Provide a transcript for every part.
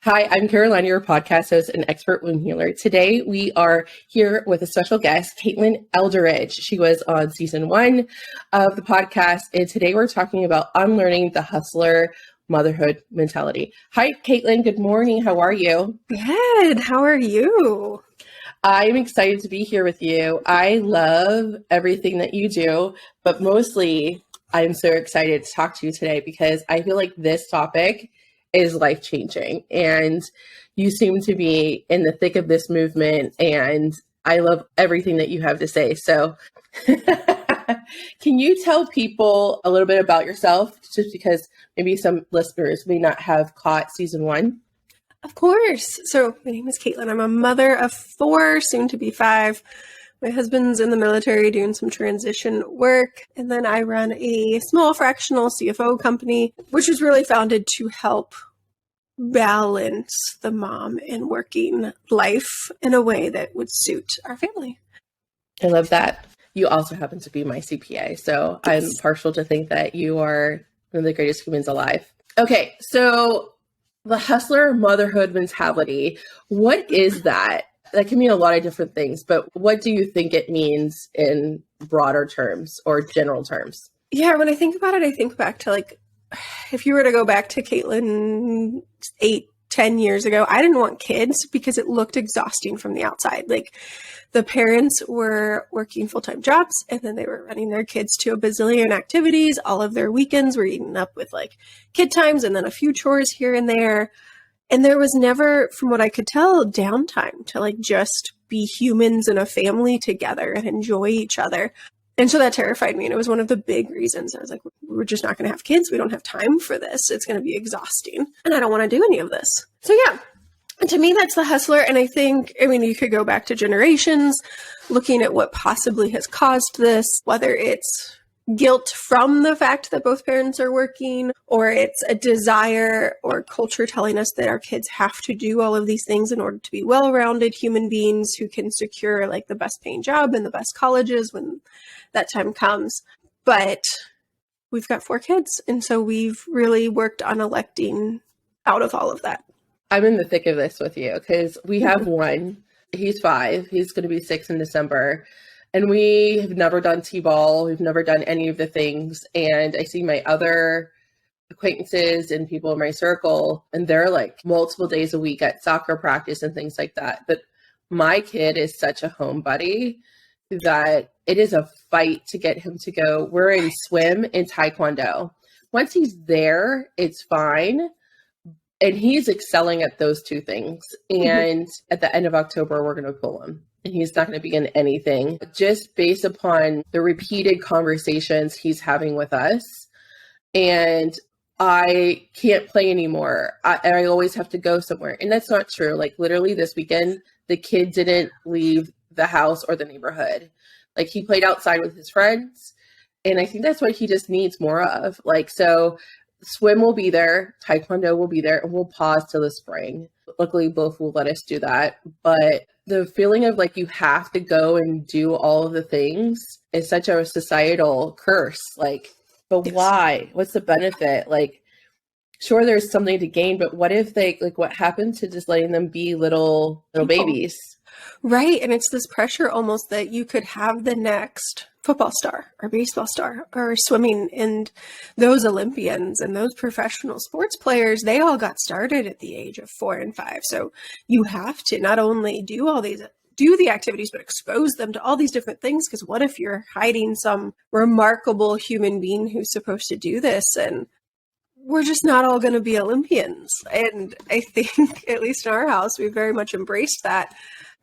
Hi, I'm Caroline, your podcast host and expert wound healer. Today, we are here with a special guest, Caitlynn Eldridge. She was on season 1 of the podcast, and today we're talking about unlearning the hustler motherhood mentality. Hi, Caitlynn. Good morning. How are you? Good. How are you? I'm excited to be here with you. I love everything that you do, but mostly I'm so excited to talk to you today because I feel like this topic is life-changing, and you seem to be in the thick of this movement, and I love everything that you have to say. So can you tell people a little bit about yourself, just because maybe some listeners may not have caught season 1? Of course. So my name is Caitlin. I'm a mother of 4, soon to be 5. My husband's in the military doing some transition work. And then I run a small fractional CFO company, which was really founded to help balance the mom and working life in a way that would suit our family. I love that. You also happen to be my CPA. So I'm partial to think that you are one of the greatest humans alive. Okay. So the hustler motherhood mentality, what is that? That can mean a lot of different things, but what do you think it means in broader terms or general terms? Yeah, when I think about it, I think back to if you were to go back to Caitlin 8-10 years ago, I didn't want kids because it looked exhausting from the outside. The parents were working full-time jobs, and then they were running their kids to a bazillion activities. All of their weekends were eaten up with kid times and then a few chores here and there. And there was never, from what I could tell, downtime to just be humans in a family together and enjoy each other. And so that terrified me. And it was one of the big reasons. I was like, we're just not going to have kids. We don't have time for this. It's going to be exhausting. And I don't want to do any of this. So yeah, to me, that's the hustler. And I think, you could go back to generations looking at what possibly has caused this, whether it's guilt from the fact that both parents are working, or it's a desire or culture telling us that our kids have to do all of these things in order to be well-rounded human beings who can secure the best paying job and the best colleges when that time comes. But we've got 4 kids, and so we've really worked on electing out of all of that. I'm in the thick of this with you because we have one. He's 5. He's going to be 6 in December. And we have never done T-ball. We've never done any of the things. And I see my other acquaintances and people in my circle, and they're multiple days a week at soccer practice and things like that. But my kid is such a home buddy that it is a fight to get him to go. We're in swim and taekwondo. Once he's there, it's fine. And he's excelling at those 2 things. And at the end of October, we're going to pull him. And he's not going to be in anything, just based upon the repeated conversations he's having with us. And I can't play anymore. I always have to go somewhere. And that's not true. Literally this weekend, the kid didn't leave the house or the neighborhood. He played outside with his friends. And I think that's what he just needs more of. So swim will be there, taekwondo will be there, and we'll pause till the spring. Luckily, both will let us do that. But the feeling of you have to go and do all of the things is such a societal curse. But why? What's the benefit? Sure, there's something to gain, but what if they, what happened to just letting them be little babies? Right. And it's this pressure almost that you could have the next football star or baseball star or swimming, and those Olympians and those professional sports players, they all got started at the age of 4 and 5. So you have to not only do the activities, but expose them to all these different things. Because what if you're hiding some remarkable human being who's supposed to do this? And we're just not all going to be Olympians. And I think, at least in our house, we very much embraced that.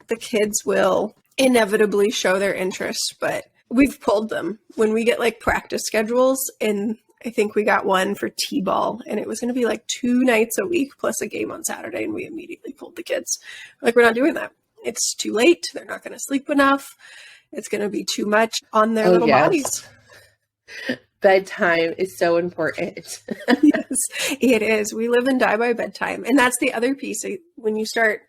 The kids will inevitably show their interest, but we've pulled them when we get practice schedules. And I think we got one for T-ball, and it was going to be 2 nights a week plus a game on Saturday. And we immediately pulled the kids. We're not doing that. It's too late. They're not going to sleep enough. It's going to be too much on their little bodies. Bedtime is so important. Yes, it is. We live and die by bedtime. And that's the other piece. When you start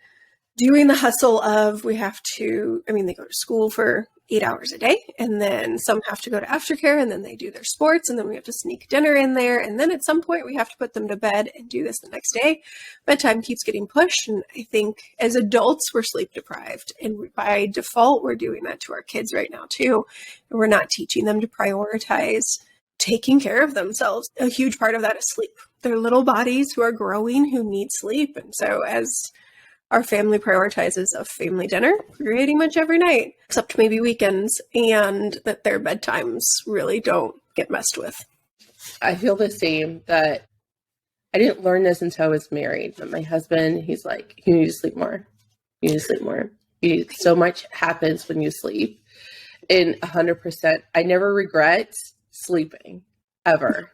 doing the hustle of, we have to, they go to school for 8 hours a day. And then some have to go to aftercare, and then they do their sports, and then we have to sneak dinner in there. And then at some point we have to put them to bed and do this the next day. Bedtime keeps getting pushed. And I think as adults, we're sleep deprived. And by default, we're doing that to our kids right now too. And we're not teaching them to prioritize taking care of themselves. A huge part of that is sleep. They're little bodies who are growing, who need sleep. And so as our family prioritizes a family dinner pretty much every night, except maybe weekends, and that their bedtimes really don't get messed with. I feel the same, that I didn't learn this until I was married. But my husband, he's like, you need to sleep more. You need to sleep more. So much happens when you sleep. And 100%, I never regret sleeping, ever.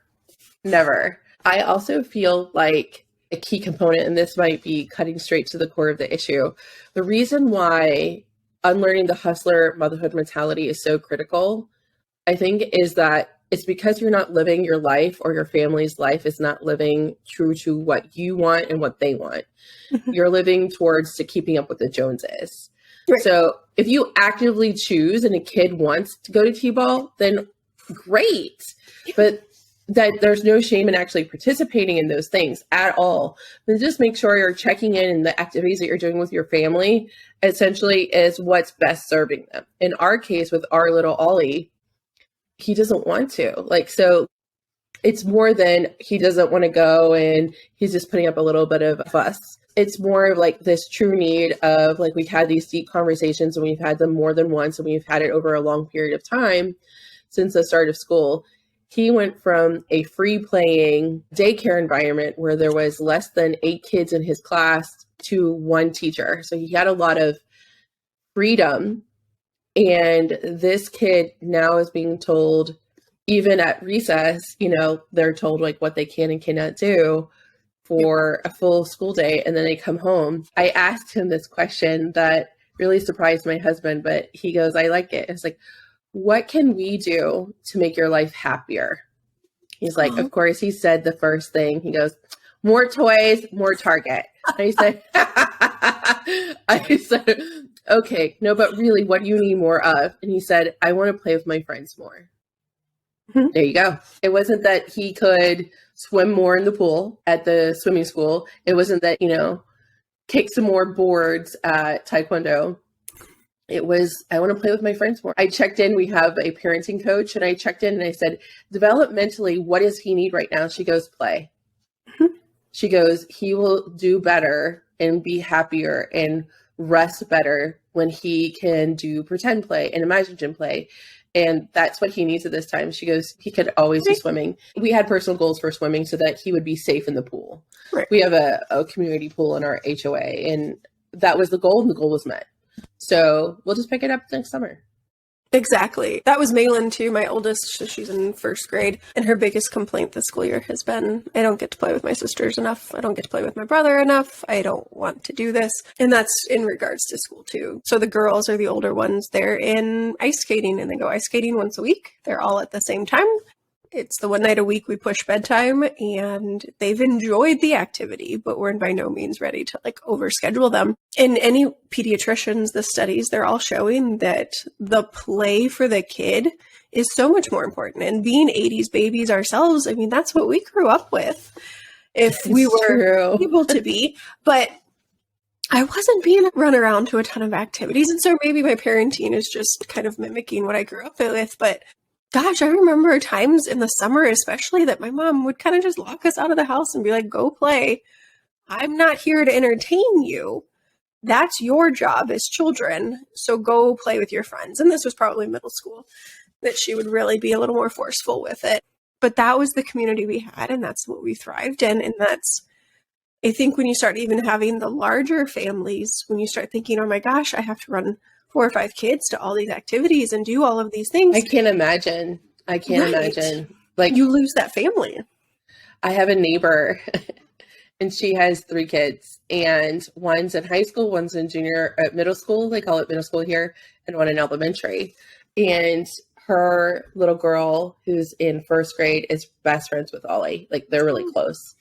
Never. I also feel like a key component, and this might be cutting straight to the core of the issue, the reason why unlearning the hustler motherhood mentality is so critical, I think, is that it's because you're not living your life, or your family's life is not living true to what you want and what they want. You're living towards to keeping up with the Joneses. Right. So if you actively choose and a kid wants to go to T-ball, then great. But that there's no shame in actually participating in those things at all. Then just make sure you're checking in, and the activities that you're doing with your family essentially is what's best serving them. In our case, with our little Ollie, he doesn't want to. So it's more than he doesn't want to go and he's just putting up a little bit of a fuss. It's more of like this true need of, like, we've had these deep conversations, and we've had them more than once, and we've had it over a long period of time since the start of school. He went from a free playing daycare environment where there was less than 8 kids in his class to 1 teacher. So he had a lot of freedom. And this kid now is being told, even at recess, they're told like what they can and cannot do for a full school day. And then they come home. I asked him this question that really surprised my husband, but he goes, I like it. It's like, what can we do to make your life happier? He's like, of course, he said the first thing. He goes, more toys, more Target. And I said, okay, no, but really, what do you need more of? And he said, I want to play with my friends more. Mm-hmm. There you go. It wasn't that he could swim more in the pool at the swimming school. It wasn't that, kick some more boards at Taekwondo. It was, I want to play with my friends more. I checked in. We have a parenting coach, and I checked in and I said, developmentally, what does he need right now? She goes, play. Mm-hmm. She goes, he will do better and be happier and rest better when he can do pretend play and imagination play. And that's what he needs at this time. She goes, he could always do swimming. We had personal goals for swimming so that he would be safe in the pool. Right. We have a community pool in our HOA, and that was the goal, and the goal was met. So we'll just pick it up next summer. Exactly. That was Malin too, my oldest. She's in 1st grade. And her biggest complaint this school year has been, I don't get to play with my sisters enough. I don't get to play with my brother enough. I don't want to do this. And that's in regards to school too. So the girls are the older ones. They're in ice skating, and they go ice skating once a week. They're all at the same time. It's the one night a week we push bedtime, and they've enjoyed the activity, but we're by no means ready to overschedule them. In any pediatricians, the studies, they're all showing that the play for the kid is so much more important. And being 80s babies ourselves, I mean, that's what we grew up with if we were able to be. But I wasn't being run around to a ton of activities. And so maybe my parenting is just kind of mimicking what I grew up with. But gosh, I remember times in the summer, especially, that my mom would kind of just lock us out of the house and be like, go play. I'm not here to entertain you. That's your job as children. So go play with your friends. And this was probably middle school that she would really be a little more forceful with it. But that was the community we had, and that's what we thrived in. And that's, I think, when you start even having the larger families, when you start thinking, oh my gosh, I have to run 4 or 5 kids to all these activities and do all of these things. I can't imagine. Imagine. You lose that family. I have a neighbor and she has 3 kids, and one's in high school, one's in middle school. They call it middle school here, and one in elementary. And her little girl, who's in 1st grade, is best friends with Ollie. They're really close.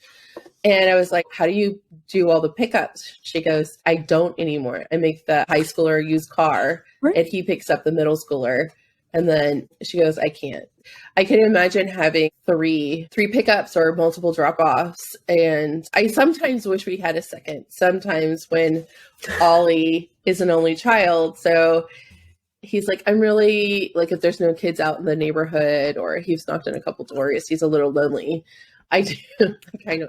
And I was like, how do you do all the pickups? She goes, I don't anymore. I make the high schooler use car and he picks up the middle schooler. And then she goes, I can't. I can imagine having three pickups or multiple drop-offs. And I sometimes wish we had a second. Sometimes when Ollie is an only child. So he's like, I'm really, like, if there's no kids out in the neighborhood or he's knocked on a couple doors, he's a little lonely. I do.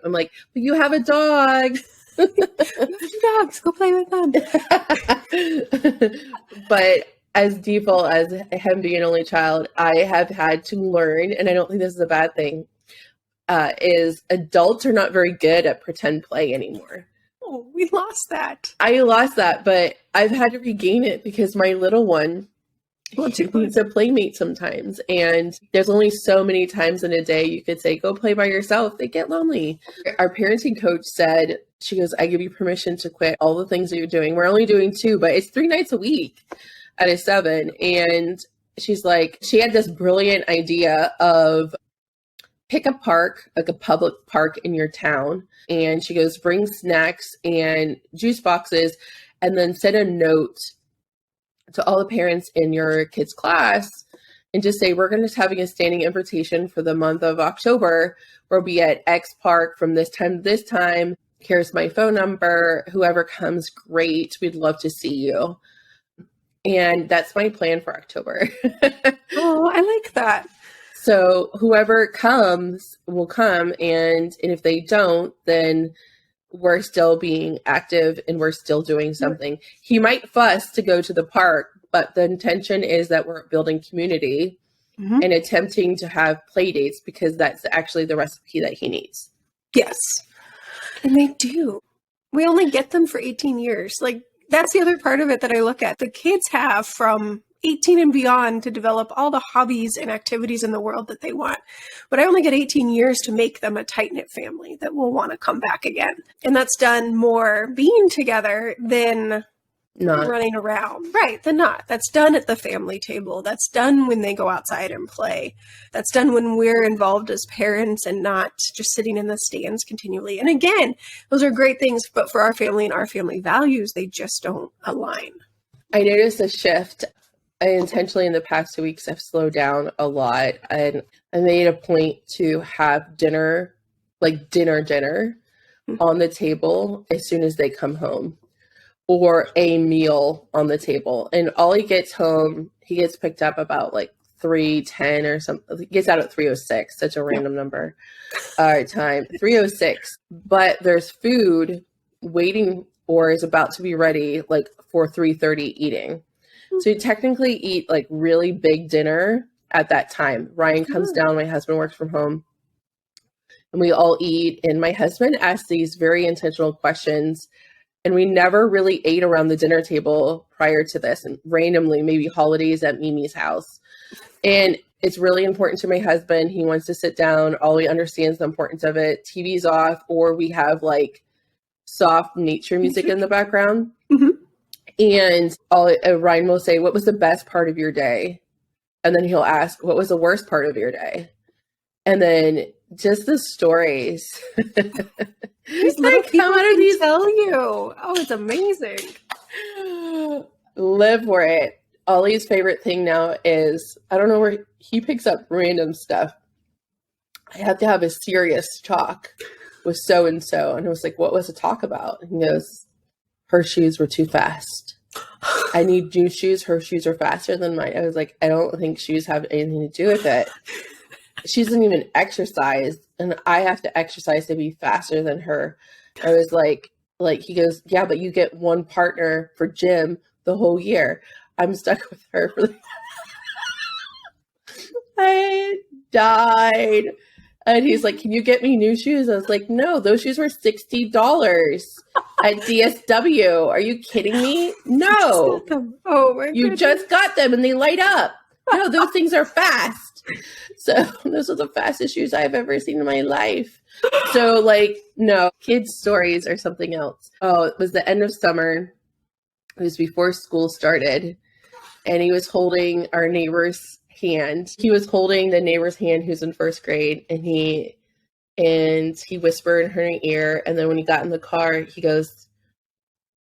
I'm like, but you have a dog. Dogs, go play with them. But as default as him being an only child, I have had to learn, and I don't think this is a bad thing, is adults are not very good at pretend play anymore. Oh, we lost that. I lost that, but I've had to regain it because my little one needs a playmate sometimes. And there's only so many times in a day you could say, go play by yourself. They get lonely. Our parenting coach said, she goes, I give you permission to quit all the things that you're doing. We're only doing 2, but it's 3 nights a week out of 7. And she's like, she had this brilliant idea of pick a park, like a public park in your town. And she goes, bring snacks and juice boxes, and then send a note to all the parents in your kids' class and just say, we're going to having a standing invitation for the month of October. We'll be at X park from this time to this time. Here's my phone number. Whoever comes, great. We'd love to see you. And that's my plan for October. Oh, I like that. So whoever comes will come. And if they don't, then we're still being active and we're still doing something. He might fuss to go to the park, but the intention is that we're building community and attempting to have play dates because that's actually the recipe that he needs. Yes. And they do. We only get them for 18 years. Like, that's the other part of it that I look at. The kids have from 18 and beyond to develop all the hobbies and activities in the world that they want. But I only get 18 years to make them a tight-knit family that will want to come back again. And that's done more being together than not running around. Right, than not. That's done at the family table. That's done when they go outside and play. That's done when we're involved as parents and not just sitting in the stands continually. And again, those are great things, but for our family and our family values, they just don't align. I noticed a shift. I intentionally in the past 2 weeks have slowed down a lot, and I made a point to have dinner, like dinner on the table as soon as they come home, or a meal on the table. And Ollie gets home, he gets picked up about like 3:10 or something. He gets out at 3:06, such a random number time, 3:06. But there's food waiting or is about to be ready like for 3:30 eating. So you technically eat like really big dinner at that time. Ryan comes down, my husband works from home, and we all eat. And my husband asks these very intentional questions. And we never really ate around the dinner table prior to this, and randomly, maybe holidays at Mimi's house. And it's really important to my husband. He wants to sit down. Ollie understands the importance of it. TV's off, or we have like soft nature music in the background. And Ryan will say, what was the best part of your day? And then he'll ask, what was the worst part of your day? And then just the stories. These little people can tell you. Oh, it's amazing. Live for it. Ollie's favorite thing now is, I don't know where he picks up random stuff. I have to have a serious talk with so-and-so. And I was like, what was the talk about? And he goes, her shoes were too fast. I need new shoes. Her shoes are faster than mine. I was like, I don't think shoes have anything to do with it. She doesn't even exercise, and I have to exercise to be faster than her. I was like he goes, yeah, but you get one partner for gym the whole year. I'm stuck with her for I died. And he's like, can you get me new shoes? I was like, no, those shoes were $60 at DSW. Are you kidding me? No. Oh my You goodness. just got them and they light up. No, those things are fast. So those are the fastest shoes I've ever seen in my life. So like, no, kids' stories are something else. Oh, it was the end of summer. It was before school started. And he was holding our neighbor's hand. He was holding the neighbor's hand who's in first grade. And he and he whispered in her ear. And then when he got in the car, he goes,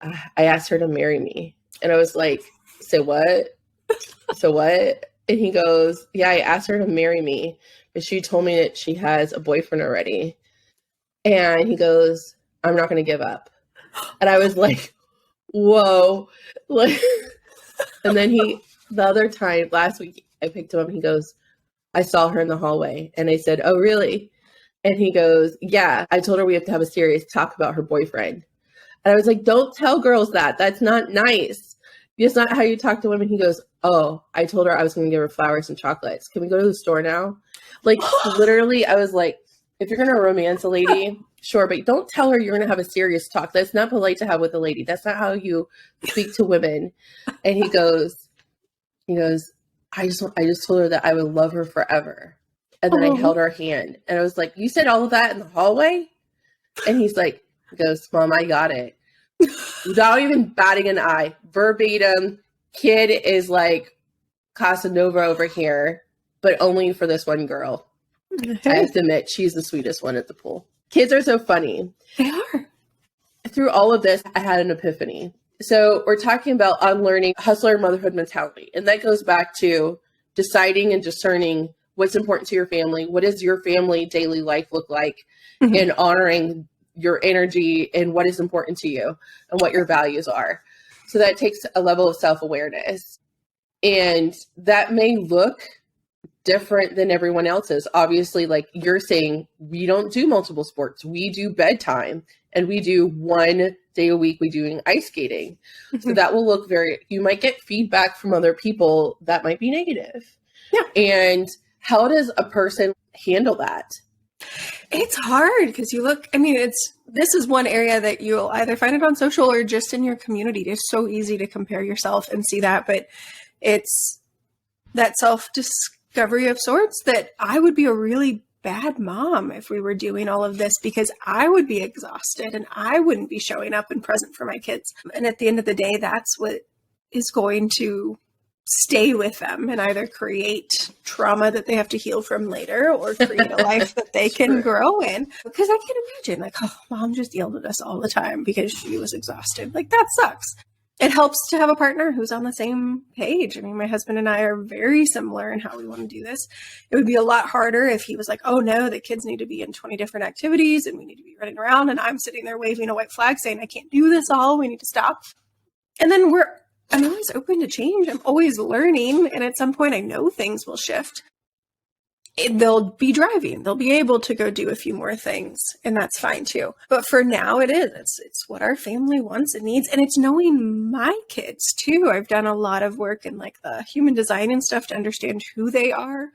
I asked her to marry me. And I was like, say what? So what? And he goes, yeah, I asked her to marry me, but she told me that she has a boyfriend already. And he goes, I'm not going to give up. And I was like, whoa. Like, and then the other time last week, I picked him up and he goes, I saw her in the hallway. And I said, oh, really? And he goes, yeah, I told her we have to have a serious talk about her boyfriend. And I was like, don't tell girls that. That's not nice. It's not how you talk to women. He goes, oh, I told her I was going to give her flowers and chocolates. Can we go to the store now? Like, literally, I was like, if you're going to romance a lady, sure, but don't tell her you're going to have a serious talk. That's not polite to have with a lady. That's not how you speak to women. And he goes, I just told her that I would love her forever. And then I held her hand. And I was like, you said all of that in the hallway? And he goes, Mom, I got it. Without even batting an eye. Verbatim, kid is like Casanova over here, but only for this one girl. I have to admit, she's the sweetest one at the pool. Kids are so funny. They are. Through all of this, I had an epiphany. So we're talking about unlearning hustler motherhood mentality. And that goes back to deciding and discerning what's important to your family. What does your family daily life look like? Mm-hmm. And honoring your energy and what is important to you and what your values are. So that takes a level of self-awareness. And that may look different than everyone else's. Obviously, like you're saying, we don't do multiple sports. We do bedtime and we do 1 day a week. We're doing ice skating. Mm-hmm. So that will look you might get feedback from other people that might be negative. Yeah. And how does a person handle that? It's hard because this is one area that you'll either find it on social or just in your community. It's so easy to compare yourself and see that, but it's that self-discovery of sorts that I would be a really bad mom if we were doing all of this because I would be exhausted and I wouldn't be showing up and present for my kids. And at the end of the day, that's what is going to stay with them and either create trauma that they have to heal from later or create a life that they can grow in. Because I can't imagine Mom just yelled at us all the time because she was exhausted. Like that sucks. It helps to have a partner who's on the same page. I mean, my husband and I are very similar in how we want to do this. It would be a lot harder if he was like, oh no, the kids need to be in 20 different activities and we need to be running around. And I'm sitting there waving a white flag saying, I can't do this all. We need to stop. And then I'm always open to change. I'm always learning. And at some point I know things will shift. They'll be driving. They'll be able to go do a few more things. And that's fine too. But for now it's what our family wants and needs. And it's knowing my kids too. I've done a lot of work in like the human design and stuff to understand who they are.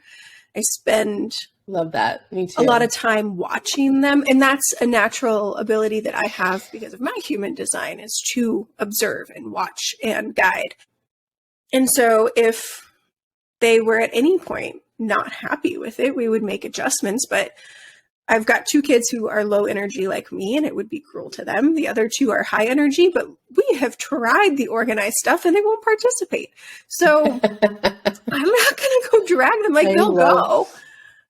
I spend Love that. Me too. A lot of time watching them. And that's a natural ability that I have because of my human design is to observe and watch and guide. And so if they were at any point not happy with it, we would make adjustments. But I've got 2 kids who are low energy like me, and it would be cruel to them. The other 2 are high energy, but we have tried the organized stuff and they won't participate. So I'm not going to go drag them. Like they'll go,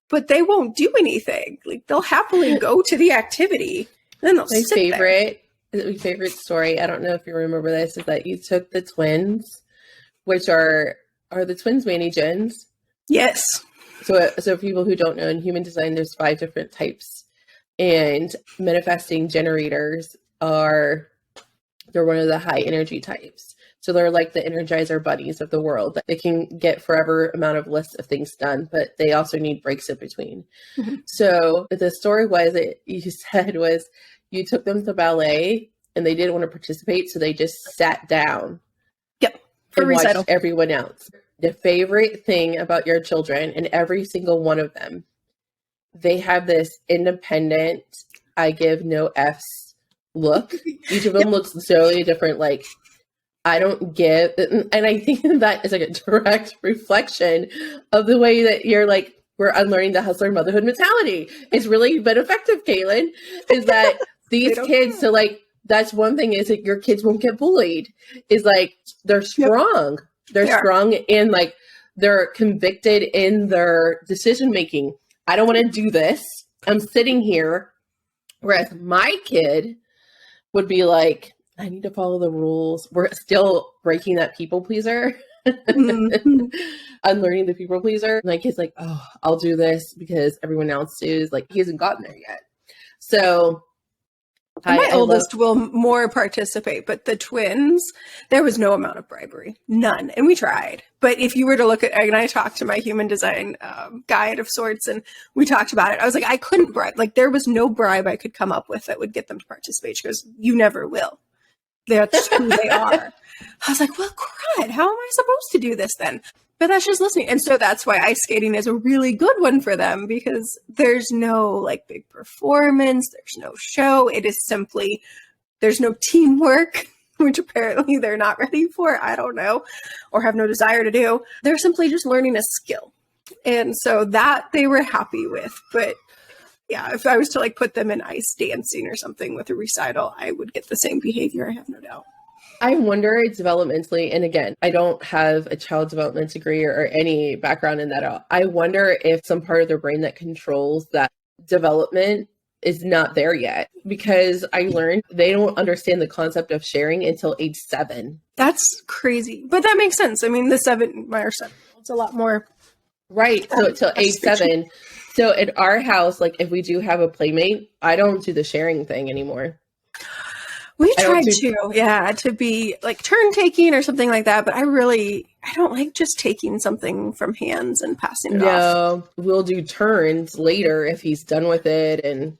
but they won't do anything. Like they'll happily go to the activity. Then they'll sit there. My favorite story, I don't know if you remember this, is that you took the twins, which are the twins Manny Jens? Yes. So people who don't know, in human design, there's 5 different types, and manifesting generators they're one of the high energy types. So they're like the energizer bunnies of the world. They can get forever amount of lists of things done, but they also need breaks in between. Mm-hmm. So the story was that you said was you took them to ballet and they didn't want to participate. So they just sat down. Yep. And watched everyone else. The favorite thing about your children, and every single one of them, they have this independent, I give no F's look. Each of them looks totally different. Like, I don't give, and I think that is like a direct reflection of the way that you're like, we're unlearning the hustler motherhood mentality. It's really been effective, Caitlynn, is that these kids, so like, that's one thing is that your kids won't get bullied, is like, they're strong. Yep. They're strong and like they're convicted in their decision making. I don't want to do this. I'm sitting here, whereas my kid would be like, I need to follow the rules. We're still breaking that people pleaser. Mm-hmm. Unlearning the people pleaser. My kid's like, oh, I'll do this because everyone else is. Like, he hasn't gotten there yet. So my oldest will more participate, but the twins, there was no amount of bribery, none. And we tried. But if you were to look at, and I talked to my human design guide of sorts, and we talked about it. I was like, I couldn't bribe. Like, there was no bribe I could come up with that would get them to participate. She goes, you never will. That's who they are. I was like, well, crud, how am I supposed to do this then? But that's just listening. And so that's why ice skating is a really good one for them, because there's no like big performance. There's no show. It is simply, there's no teamwork, which apparently they're not ready for. I don't know, or have no desire to do. They're simply just learning a skill. And so that they were happy with. But yeah, if I was to like put them in ice dancing or something with a recital, I would get the same behavior. I have no doubt. I wonder developmentally, and again, I don't have a child development degree or any background in that at all. I wonder if some part of their brain that controls that development is not there yet, because I learned they don't understand the concept of sharing until age 7. That's crazy. But that makes sense. I mean, the 7, it's a lot more. Right. So till age 7. So at our house, like if we do have a playmate, I don't do the sharing thing anymore. We tried to be like turn taking or something like that, but I don't like just taking something from hands and passing it off. No, we'll do turns later if he's done with it.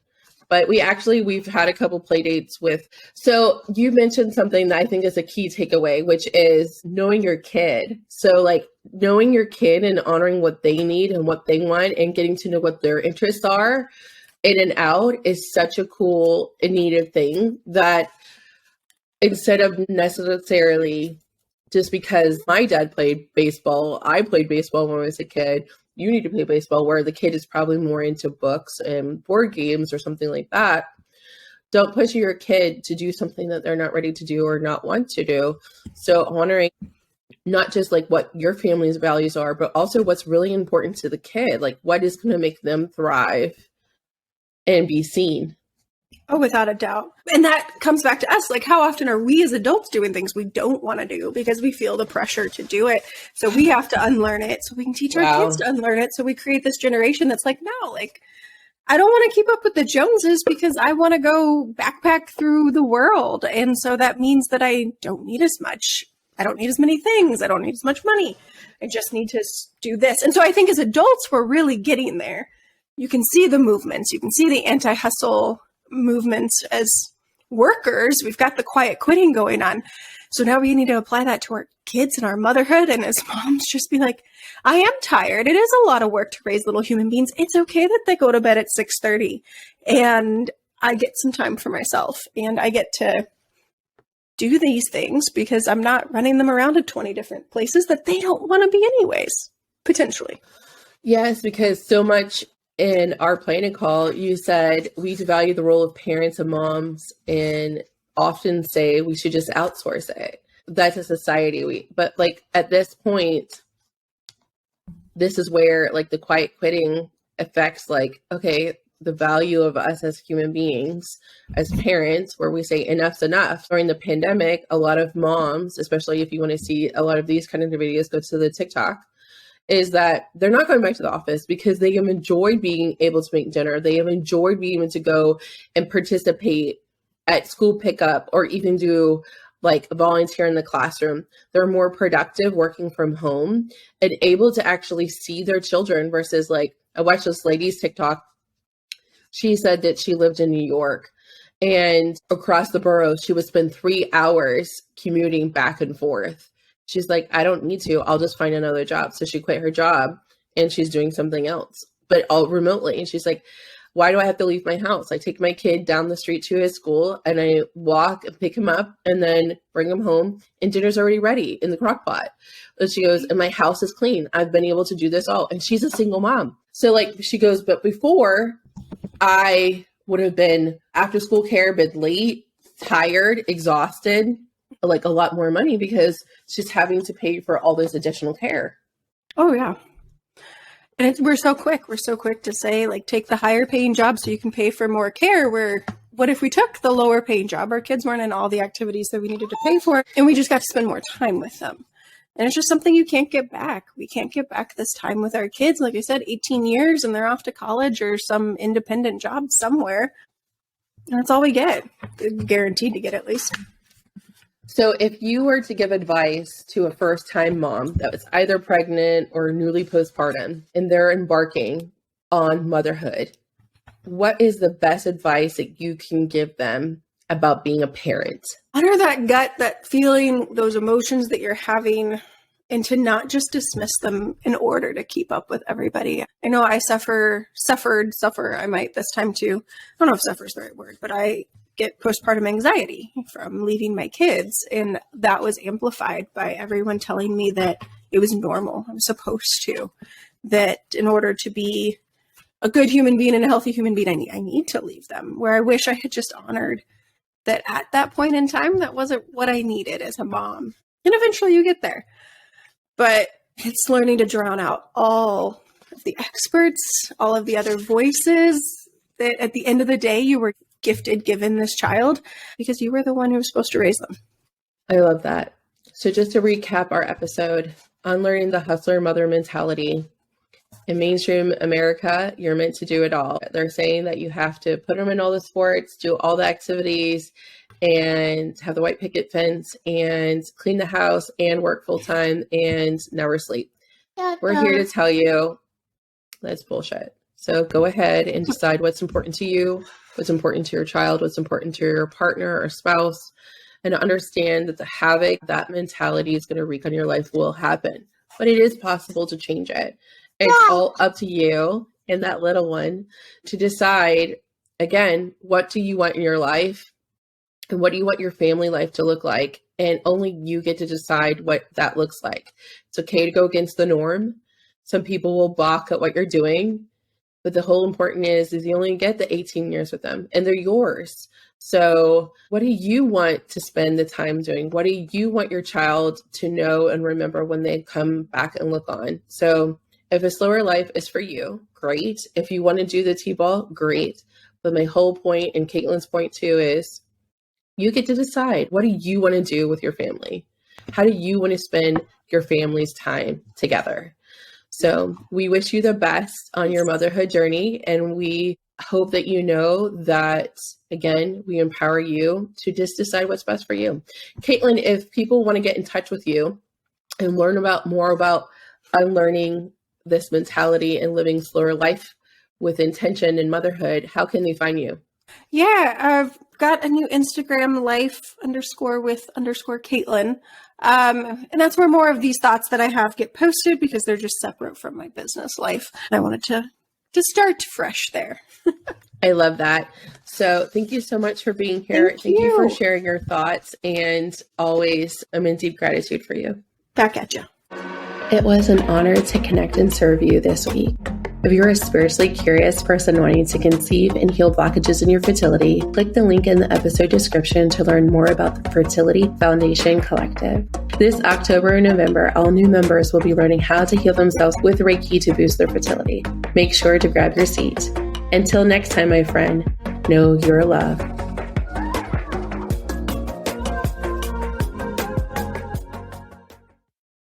But we've had a couple play dates with, so you mentioned something that I think is a key takeaway, which is knowing your kid. So like knowing your kid and honoring what they need and what they want and getting to know what their interests are in and out is such a cool and needed thing, that instead of necessarily just because my dad played baseball, I played baseball when I was a kid, you need to play baseball, where the kid is probably more into books and board games or something like that. Don't push your kid to do something that they're not ready to do or not want to do. So honoring not just like what your family's values are, but also what's really important to the kid, like what is going to make them thrive and be seen. Oh, without a doubt. And that comes back to us. Like, how often are we as adults doing things we don't want to do because we feel the pressure to do it? So we have to unlearn it so we can teach our kids to unlearn it. So we create this generation that's like, no, like, I don't want to keep up with the Joneses because I want to go backpack through the world. And so that means that I don't need as much. I don't need as many things. I don't need as much money. I just need to do this. And so I think as adults, we're really getting there. You can see the movements. You can see the anti-hustle movements. As workers, we've got the quiet quitting going on. So now we need to apply that to our kids and our motherhood. And as moms, just be like, I am tired. It is a lot of work to raise little human beings. It's okay that they go to bed at 6:30 and I get some time for myself and I get to do these things because I'm not running them around to 20 different places that they don't want to be anyways, potentially. Yes, because so much in our planning call, you said we devalue the role of parents and moms and often say we should just outsource it. That's a society. But like at this point, this is where like the quiet quitting affects like, okay, the value of us as human beings, as parents, where we say enough's enough. During the pandemic, a lot of moms, especially if you want to see a lot of these kind of videos, go to the TikTok, is that they're not going back to the office because they have enjoyed being able to make dinner. They have enjoyed being able to go and participate at school pickup or even do like volunteer in the classroom. They're more productive working from home and able to actually see their children versus like, I watched this lady's TikTok. She said that she lived in New York and across the borough, she would spend 3 hours commuting back and forth. She's like, I don't need to. I'll just find another job. So she quit her job and she's doing something else, but all remotely. And she's like, why do I have to leave my house? I take my kid down the street to his school and I walk and pick him up and then bring him home and dinner's already ready in the crock pot. And she goes, and my house is clean. I've been able to do this all. And she's a single mom. So like she goes, but before I would have been after school care, been late, tired, exhausted, like a lot more money because she's having to pay for all this additional care. Oh, yeah. And we're so quick. We're so quick to say, like, take the higher paying job so you can pay for more care. Where what if we took the lower paying job? Our kids weren't in all the activities that we needed to pay for, and we just got to spend more time with them. And it's just something you can't get back. We can't get back this time with our kids. Like I said, 18 years and they're off to college or some independent job somewhere. And that's all we get. Guaranteed to get, at least. So if you were to give advice to a first-time mom that was either pregnant or newly postpartum and they're embarking on motherhood, what is the best advice that you can give them about being a parent? Honor that gut, that feeling, those emotions that you're having, and to not just dismiss them in order to keep up with everybody. I know I suffer, I might this time too. I don't know if suffer is the right word, but I get postpartum anxiety from leaving my kids. And that was amplified by everyone telling me that it was normal. I'm supposed to, that in order to be a good human being and a healthy human being, I need to leave them, where I wish I had just honored that at that point in time, that wasn't what I needed as a mom. And eventually you get there. But it's learning to drown out all of the experts, all of the other voices that at the end of the day, you were given this child because you were the one who was supposed to raise them. I love that. So just to recap our episode, unlearning the hustler mother mentality. In mainstream America, you're meant to do it all. They're saying that you have to put them in all the sports, do all the activities, and have the white picket fence and clean the house and work full time and never sleep. We're here to tell you that's bullshit. So go ahead and decide what's important to you, what's important to your child, what's important to your partner or spouse, and understand that the havoc that mentality is going to wreak on your life will happen. But it is possible to change it. It's all up to you and that little one to decide, again, what do you want in your life and what do you want your family life to look like? And only you get to decide what that looks like. It's okay to go against the norm. Some people will balk at what you're doing, but the whole important is you only get the 18 years with them and they're yours. So what do you want to spend the time doing? What do you want your child to know and remember when they come back and look on? So if a slower life is for you, great. If you want to do the T-ball, great. But my whole point and Caitlynn's point too is you get to decide, what do you want to do with your family? How do you want to spend your family's time together? So we wish you the best on your motherhood journey. And we hope that you know that, again, we empower you to just decide what's best for you. Caitlynn, if people want to get in touch with you and learn more about unlearning this mentality and living slower life with intention and motherhood, how can they find you? Yeah, I've got a new Instagram, life_with_Caitlynn. And that's where more of these thoughts that I have get posted because they're just separate from my business life. I wanted to start fresh there. I love that. So thank you so much for being here. Thank you for sharing your thoughts. And always, I'm in deep gratitude for you. Back at you. It was an honor to connect and serve you this week. If you're a spiritually curious person wanting to conceive and heal blockages in your fertility, click the link in the episode description to learn more about the Fertility Foundation Collective. This October and November, all new members will be learning how to heal themselves with Reiki to boost their fertility. Make sure to grab your seat. Until next time, my friend, know you're loved.